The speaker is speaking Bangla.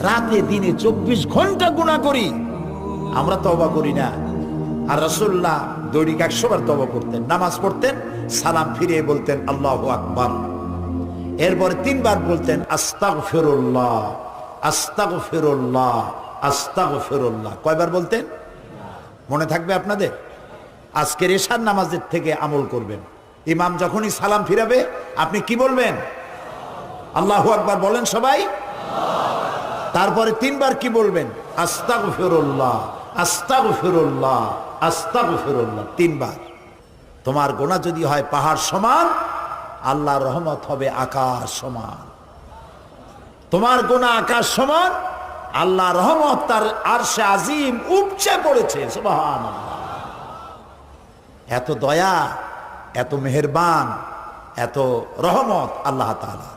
রাতে দিনে 24 ঘন্টা গুনাহ করি, আমরা তওবা করি না। আর রাসূলুল্লাহ দৈনিক 100 বার তওবা করতেন, নামাজ পড়তেন, সালাম ফিরিয়ে বলতেন আল্লাহু আকবার, এরপরে 3 বার বলতেন আস্তাগফিরুল্লাহ আস্তাগফিরুল্লাহ আস্তাগফিরুল্লাহ। কয়বার বলতেন মনে থাকবে আপনাদের? আজকের এশার নামাজের থেকে আমল করবেন। ইমাম যখনই সালাম ফিরাবে আপনি কি বলবেন? আল্লাহু আকবার বলেন সবাই। তারপরে 3 বার কি বলবেন? আস্তাগফিরুল্লাহ আস্তাগফিরুল্লাহ আস্তাগফিরুল্লাহ 3 বার। তোমার গুনাহ যদি হয় পাহাড় সমান, আল্লাহর রহমত হবে আকাশ সমান। তোমার গুনাহ আকাশ সমান, আল্লাহর রহমত তার আরশে আজিম উপচে পড়েছে। সুবহানাল্লাহ। এত দয়া, এত মেহেরবান, এত রহমত আল্লাহ তাআলা।